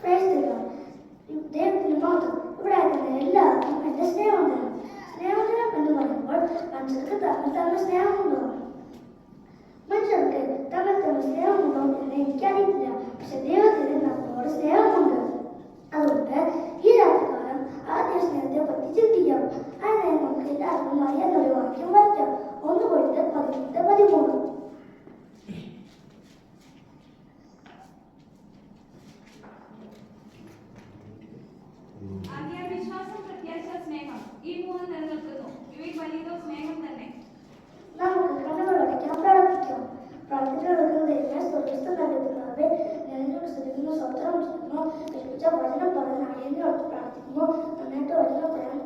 Praise the Lord. ദൈവത്തിന് മാത്രം ഇവിടെ ആയിരുന്ന എല്ലാവർക്കും എൻ്റെ സ്നേഹവന്ദനം. സ്നേഹവന്ദനം എന്ന് പറയുമ്പോൾ മനുഷ്യർക്ക് തമ്മിൽ സ്നേഹമുണ്ടോ? മനുഷ്യർക്ക് തമ്മിൽ സ്നേഹമുണ്ടോ എന്ന് എനിക്കറിയില്ല. പക്ഷെ ദൈവത്തിന് നമ്മളോട് സ്നേഹമുണ്ട്. അതുകൊണ്ട് ഈ രാത്രികാലം ആദ്യ സ്നേഹത്തെ പറ്റി ചിന്തിക്കാം. അതിനായി നമുക്ക് എല്ലാവർക്കും അറിയാവുന്നൊരു വാക്യം വായിക്കാം. 1 Corinthians 11:13. നമുക്ക് കണ്ണുകളടയ്ക്കാം, പ്രാർത്ഥിക്കാം. പ്രാർത്ഥനയെടുക്കുന്നതിന് സ്വർഗ്ഗസ്ഥ നൽകുന്നവരെ ഞാനോട് സ്തുതിക്കുന്നു, സ്തോത്രം ചെയ്യുന്നു. ലഭിച്ച വചനം പറഞ്ഞ് അടിയന്തരോട് പ്രാർത്ഥിക്കുന്നു. നന്നായിട്ട് വചനം തരാൻ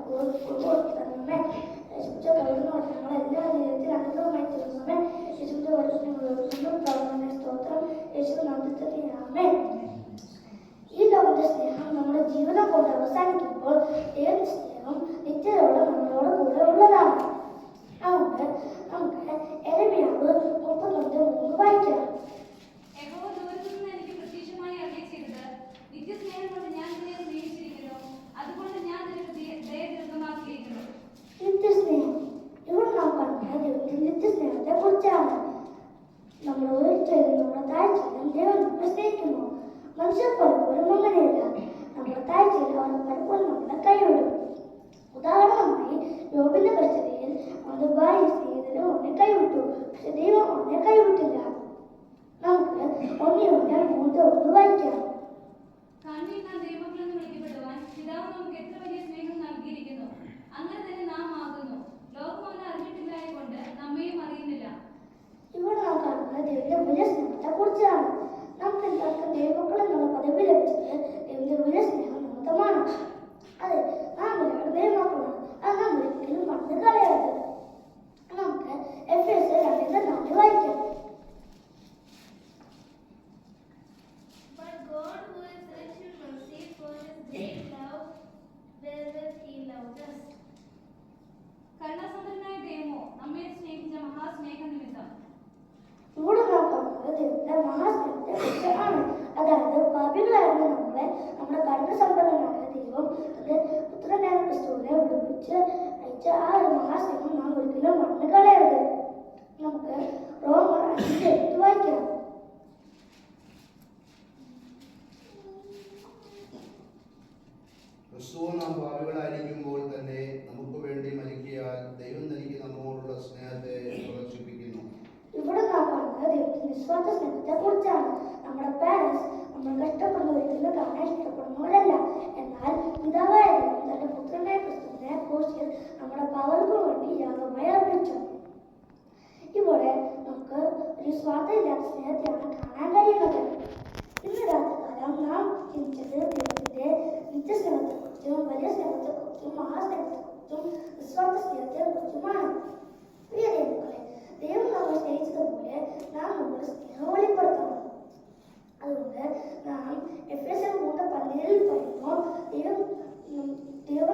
തന്നെ യേശുവിന്റെ കരുതുന്ന വചനങ്ങൾ എല്ലാ ജീവിതത്തിൽ അനുഗ്രഹമായി തീർന്നമേ. യേശുവിന്റെ വചനങ്ങളും പ്രാർത്ഥന സ്തോത്രം യേശു നാമത്തിൽ ആമേൻ. ഈ ലോകത്തെ സ്നേഹം നമ്മുടെ ജീവിതം കൊണ്ട് അവസാനിക്കുമ്പോൾ ദൈവത്തിന്റെ സ്നേഹം നിത്യതയോടെ നമ്മളോട് കൂടെ ഉള്ളതാണ്. അതുകൊണ്ട് നമുക്ക് യെരമ്യാവ് 39:3 വായിക്കാം. നിത്യസ്നേഹം ഇവിടെ നാം കാണുന്ന ദൈവത്തിന്റെ നിത്യസ്നേഹത്തെ കുറിച്ചാണ്. നമ്മൾ ഉയർച്ചയിലും നമ്മുടെ താഴ്ചയിലും ദൈവം നമ്മളെ സ്നേഹിക്കുന്നു. മനുഷ്യർ പലപ്പോഴും അങ്ങനെയല്ല. നമ്മുടെ താഴ്ചയിൽ അവർ പലപ്പോഴും നമ്മളെ കൈവിടും. ഉദാഹരണമായി യോബിന്റെ കഷ്ടതയിൽ അവന്റെ ഭാര്യ സ്നേഹിതനും അവനെ കൈവിട്ടു. പക്ഷെ ദൈവം അവനെ കൈവിട്ടില്ല. നമുക്ക് 1 യോഹന്നാൻ 3:1 വായിക്കാം. ഇവിടെ നാം കാണുന്ന ദൈവത്തിന്റെ വലിയ സ്നേഹത്തെ കുറിച്ചാണ്. നമുക്ക് എല്ലാവർക്കും ദൈവമക്കൾ എന്നുള്ള പദവി ലഭിച്ചത് ദൈവത്തിന്റെ വലിയ സ്നേഹം നിമിത്തമാണ്. അതെ, നാം എല്ലാവരും ദൈവമക്കളാണ്. അത് നാം ഒരിക്കലും മറന്നു കളയരുത്. നമുക്ക് എഫേസ്യർ 2:4 വായിക്കാം. ഇവിടെ നാം കാണുന്നത് ദൈവത്തിന്റെ മഹാസ്നേഹത്തെ കുറിച്ചാണ്. അതായത് പാപികളായിരുന്ന നമ്മളെ നമ്മുടെ കരുണസമ്പന്നനായ ദൈവം തന്റെ പുത്രനായ ക്രിസ്തുവിനെ വിളിപ്പിച്ച് അയച്ച ആ ഒരു മഹാസ്നേഹം നാം ഒരിക്കലും മറന്നു കളയരുത്. നമുക്ക് റോമർ 5:8 വായിക്കാം. ക്രിസ്തുവും നാം പാപികളായിരിക്കുമ്പോൾ തന്നെ നമുക്ക് വേണ്ടി മരിക്കയാൽ ദൈവം തനിക്ക് നമ്മോടുള്ള സ്നേഹത്തെ പ്രദർശിപ്പിക്കുന്നു. ഇവിടെ നാം കാണുന്നത് ദൈവത്തിന്റെ നിസ്വാർത്ഥ സ്നേഹത്തെ കുറിച്ചാണ്. നമ്മുടെ പാരന്റ്സ് നമ്മൾ കഷ്ടപ്പെടുന്ന ഒരിക്കലും കാണാൻ ഇഷ്ടപ്പെടുന്നവരല്ല. എന്നാൽ പിതാവായ ദൈവം തന്റെ പുത്രനായ ക്രിസ്തുവിനെ ക്രൂശിൽ നമ്മുടെ പാവങ്ങൾക്ക് വേണ്ടി യാഗമായി അർപ്പിച്ചു. ഇവിടെ നമുക്ക് ഒരു സ്വാർത്ഥമില്ലാത്ത സ്നേഹത്തെയാണ് കാണാൻ കഴിയുന്നത്. ഇന്ന് രാത്രികാലം നാം ചിന്തിച്ചത് ദൈവത്തിന്റെ നിത്യസ്നേഹത്തെക്കുറിച്ചും വലിയ സ്നേഹത്തെക്കുറിച്ചും മഹാസ്നേഹത്തെക്കുറിച്ചും നിസ്വാർത്ഥ സ്നേഹത്തെക്കുറിച്ചുമാണ്. പ്രിയ ദൈവങ്ങളെ, ദൈവം നമ്മളെ സ്നേഹിച്ചതുപോലെ നാം നമ്മുടെ സ്നേഹം വെളിപ്പെടുത്തണം. അതുകൊണ്ട് നാം എഫേസ്യർ 3:17 പറയുമ്പോൾ ദൈവം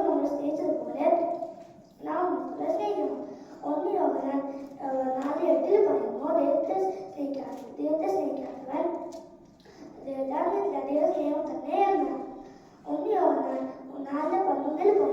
നമ്മളെ സ്നേഹിച്ചതുപോലെ നാം മക്കളെ സ്നേഹിക്കണം. 1 യോഹന്നാൻ 4:8 പറയുമ്പോൾ ദൈവത്തെ സ്നേഹിക്കാത്തവൻ ദൈവ സ്നേഹം തന്നെയാണ്. 1 യോഹന്നാൻ 4:11 പറയുമ്പോൾ